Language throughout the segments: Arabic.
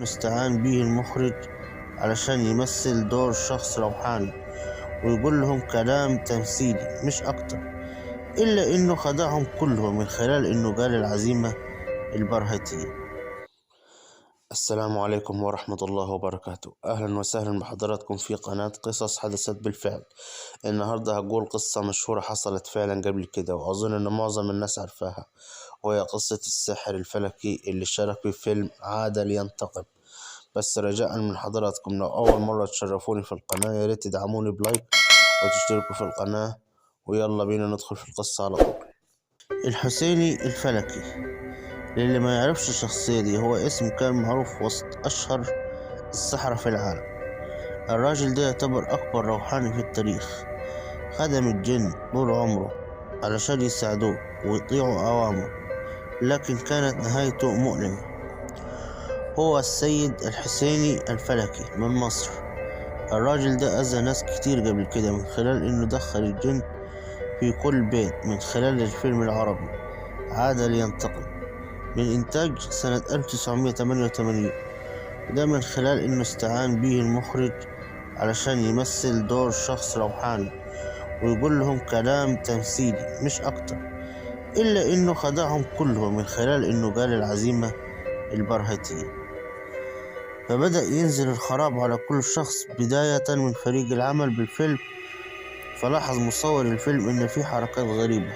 استعان به المخرج علشان يمثل دور شخص روحاني ويقول لهم كلام تمثيلي مش أكتر، إلا إنه خدعهم كلهم من خلال إنه قال العزيمة البرهيتية. السلام عليكم ورحمة الله وبركاته. أهلا وسهلا بحضراتكم في قناة قصص حدثت بالفعل. النهاردة هقول قصة مشهورة حصلت فعلا قبل كده، وأظن إن معظم الناس عارفاها، وهي قصة الساحر الفلكي اللي شارك في فيلم عاد لينتقم. بس رجاء من حضراتكم، لو أول مرة تشرفوني في القناة يا ريت تدعموني بلايك وتشتركوا في القناة، ويلا بينا ندخل في القصة على طول. الحسيني الفلكي، للي ما يعرفش الشخصية دي، هو اسم كان معروف وسط أشهر السحرة في العالم. الراجل ده يعتبر أكبر روحاني في التاريخ، خدم الجن طول عمره علشان يساعدوه ويطيعوا أوامره، لكن كانت نهايته مؤلمة. هو السيد الحسيني الفلكي من مصر. الراجل ده أذى ناس كتير قبل كده من خلال إنه دخل الجن في كل بيت من خلال الفيلم العربي عاد لينتقم من إنتاج سنة 1988، وده من خلال إنه استعان به المخرج علشان يمثل دور شخص روحاني ويقول لهم كلام تمثيلي مش أكتر، إلا إنه خدعهم كلهم من خلال إنه قال العزيمة البرهيتية. فبدأ ينزل الخراب على كل شخص، بداية من فريق العمل بالفيلم. فلاحظ مصور الفيلم إن في حركات غريبة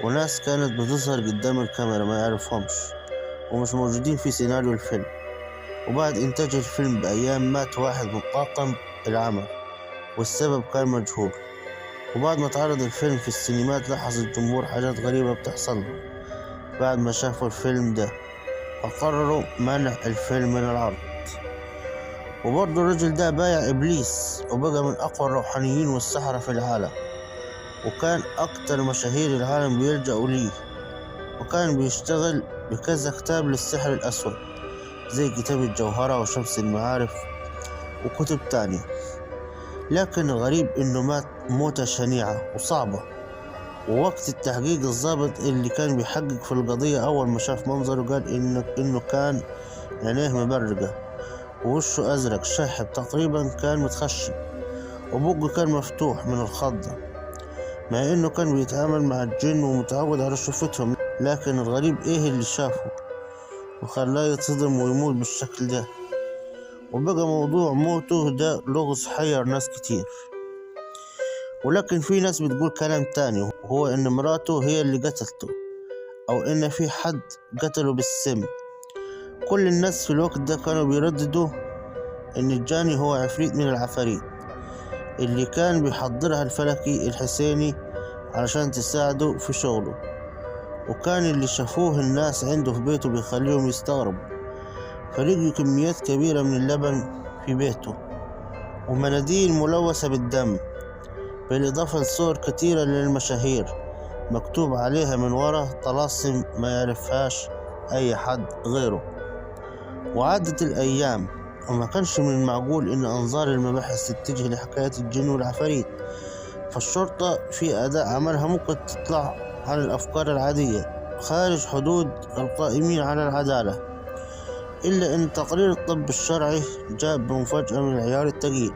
وناس كانت بتظهر قدام الكاميرا ما يعرفهمش ومش موجودين في سيناريو الفيلم. وبعد إنتاج الفيلم بأيام مات واحد من طاقم العمل والسبب كان مجهول. وبعد ما اتعرض الفيلم في السينمات لاحظ الجمهور حاجات غريبة بتحصل له بعد ما شافوا الفيلم ده، فقرروا منع الفيلم من العرض. وبرضه الرجل ده بايع إبليس وبقى من أقوى الروحانيين والسحرة في العالم، وكان أكتر مشاهير العالم بيلجأوا ليه، وكان بيشتغل بكذا كتاب للسحر الأسود زي كتاب الجوهرة وشمس المعارف وكتب تانية. لكن الغريب إنه مات موتة شنيعة وصعبة. ووقت التحقيق الضابط اللي كان بيحقق في القضية أول ما شاف منظره قال إنه كان عينيه مبرقة ووشه أزرق شاحب تقريبا، كان متخشب، وبقه كان مفتوح من الخضة، مع إنه كان بيتعامل مع الجن ومتعود على شوفتهم. لكن الغريب إيه اللي شافه وخلاه يتصدم ويموت بالشكل ده. وبقى موضوع موته ده لغز حير ناس كتير. ولكن في ناس بتقول كلام تاني، وهو إن مراته هي اللي قتلته، أو إن في حد قتله بالسم. كل الناس في الوقت ده كانوا بيرددوا إن الجاني هو عفريت من العفاريت اللي كان بيحضرها الفلكي الحسيني علشان تساعده في شغله. وكان اللي شافوه الناس عنده في بيته بيخليهم يستغربوا، فلقوا كميات كبيرة من اللبن في بيته ومناديل ملوثة بالدم، بالإضافة لصور كتيرة للمشاهير مكتوب عليها من ورا طلاسم ما يعرفهاش أي حد غيره. وعدت الأيام وما كانش من المعقول إن أنظار المباحث تتجه لحكاية الجن والعفاريت، فالشرطة في أداء عملها ممكن تطلع عن الأفكار العادية خارج حدود القائمين على العدالة. إلا إن تقرير الطب الشرعي جاء بمفاجأة من العيار الثقيل،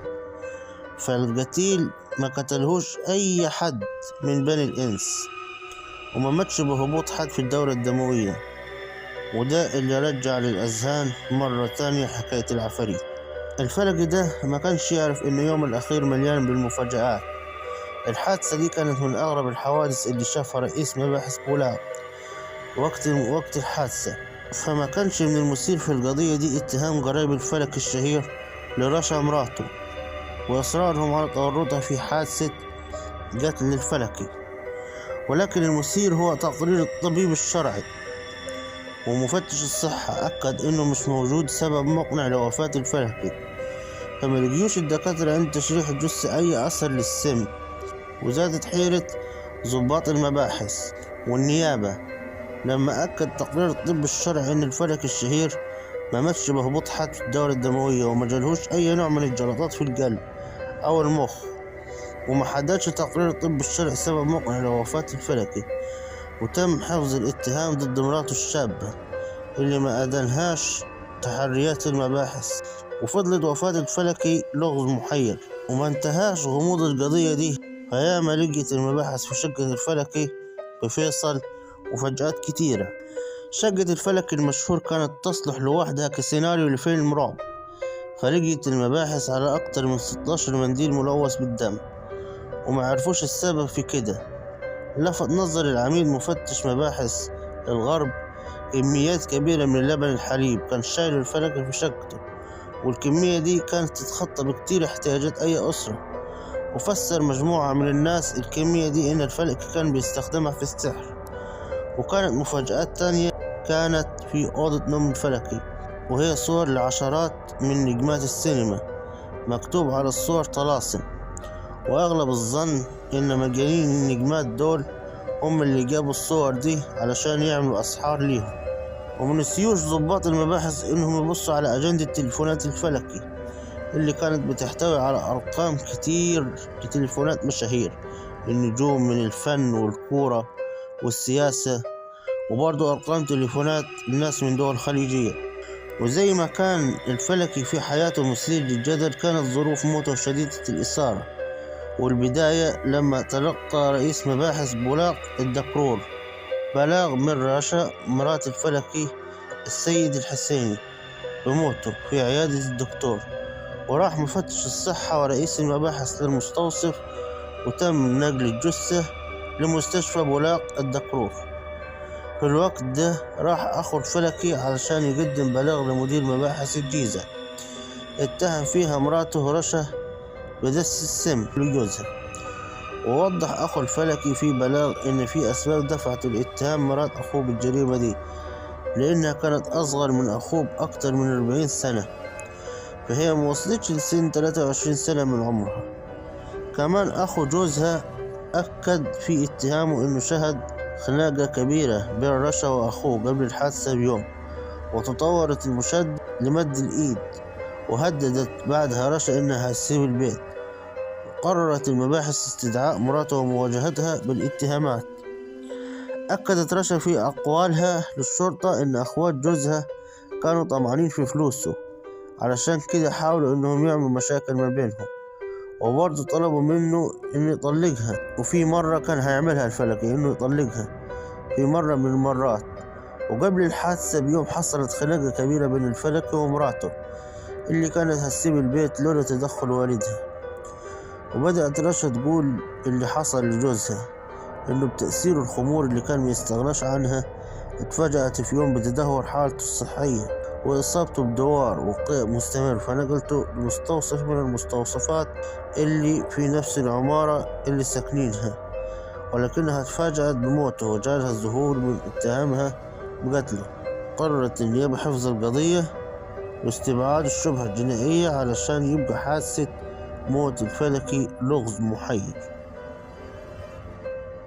فالقتيل ما قتلهوش أي حد من بني الإنس، وما ماتش بهبوط حد في الدورة الدموية. وده اللي رجع للأذهان مرة تانية حكاية العفاريت. الفلكي ده ما كانش يعرف إن يوم الأخير مليان بالمفاجآت. الحادثة دي كانت من أغرب الحوادث اللي شافها رئيس مباحث بولاق وقت الحادثة. فما كانش من المثير في القضية دي اتهام قرايب الفلكي الشهير لرشا مراته وإصرارهم على تورطها في حادثة قتل الفلكي، ولكن المثير هو تقرير الطبيب الشرعي ومفتش الصحة أكد إنه مش موجود سبب مقنع لوفاة الفلكي. فما لقيوش الدكاترة عند تشريح الجثة أي أثر للسم. وزادت حيرة ضباط المباحث والنيابة لما أكد تقرير الطب الشرعي إن الفلكي الشهير ما ماتش بهبوط حاد في الدورة الدموية، وما جالهوش أي نوع من الجلطات في القلب أو المخ، وما حددش تقرير الطب الشرعي سبب مقنع لوفاة الفلكي. وتم حفظ الاتهام ضد مراته الشابة اللي ما أدانهاش تحريات المباحث. وفضلت وفاة الفلكي لغز محير وما انتهاش غموض القضية دي. فياما لقيت المباحث في شقة الفلكي بفيصل وفجأات كتيرة. شقة الفلكي المشهور كانت تصلح لوحدها كسيناريو لفيلم رعب. فلقيت المباحث على أكتر من 16 منديل ملوث بالدم وما عرفوش السبب في كده. لفت نظر العميد مفتش مباحث الغرب كميات كبيرة من لبن الحليب كان شايل الفلكي في شقته، والكمية دي كانت تتخطى بكتير احتياجات أي أسرة. وفسر مجموعة من الناس الكمية دي إن الفلكي كان بيستخدمها في السحر. وكانت مفاجآت تانية كانت في أوضة نوم الفلكي، وهي صور لعشرات من نجمات السينما مكتوب على الصور طلاسم. وأغلب الظن إن مجانين النجمات دول هم اللي جابوا الصور دي علشان يعملوا أسحار ليهم. ومنسيوش ضباط المباحث إنهم يبصوا على أجندة تليفونات الفلكي اللي كانت بتحتوي على أرقام كتير لتليفونات مشاهير النجوم من الفن والكورة والسياسة، وبرضو أرقام تليفونات الناس من دول خليجية. وزي ما كان الفلكي في حياته مثير للجدل، كانت ظروف موته شديدة الإثارة. والبداية لما تلقى رئيس مباحث بولاق الدكرور بلاغ من رشا مرات الفلكي السيد الحسيني بموته في عيادة الدكتور. وراح مفتش الصحة ورئيس المباحث للمستوصف وتم نقل الجثة لمستشفى بولاق الدكرور. في الوقت ده راح أخو الفلكي علشان يقدم بلاغ لمدير مباحث الجيزة اتهم فيها مراته رشا بدس السم لجوزها. ووضح أخو الفلكي في بلاغ إن في أسباب دفعته لاتهام مرات أخوه بالجريمة دي، لأنها كانت أصغر من أخوه بأكتر من 40 سنة، فهي موصلتش لسن 23 سنة من عمرها. كمان أخو جوزها أكد في اتهامه إنه شهد خناقة كبيرة بين رشا وأخوه قبل الحادثة بيوم، وتطورت المشادة لمد الإيد، وهددت بعدها رشا إنها هتسيب البيت. قررت المباحث استدعاء مراته ومواجهتها بالاتهامات. أكدت رشا في أقوالها للشرطة إن أخوات جوزها كانوا طمعانين في فلوسه، علشان كده حاولوا إنهم يعملوا مشاكل ما بينهم، وبرضه طلبوا منه إنه يطلقها. وفي مرة كان هيعملها الفلكي إنه يطلقها في مرة من المرات. وقبل الحادثة بيوم حصلت خناقة كبيرة بين الفلكي ومراته اللي كانت هتسيب البيت لولا تدخل والدها. وبدأت رشا تقول اللي حصل لجوزها إنه بتأثير الخمور اللي كان ميستغناش عنها اتفاجأت في يوم بتدهور حالته الصحية وإصابته بدوار وقيء مستمر، فنقلته لمستوصف من المستوصفات اللي في نفس العمارة اللي ساكنينها، ولكنها اتفاجأت بموته وجالها الظهور من اتهامها بقتله. قررت النيابة حفظ القضية واستبعاد الشبهة الجنائية علشان يبقى حادثة موت الفلكي لغز محير.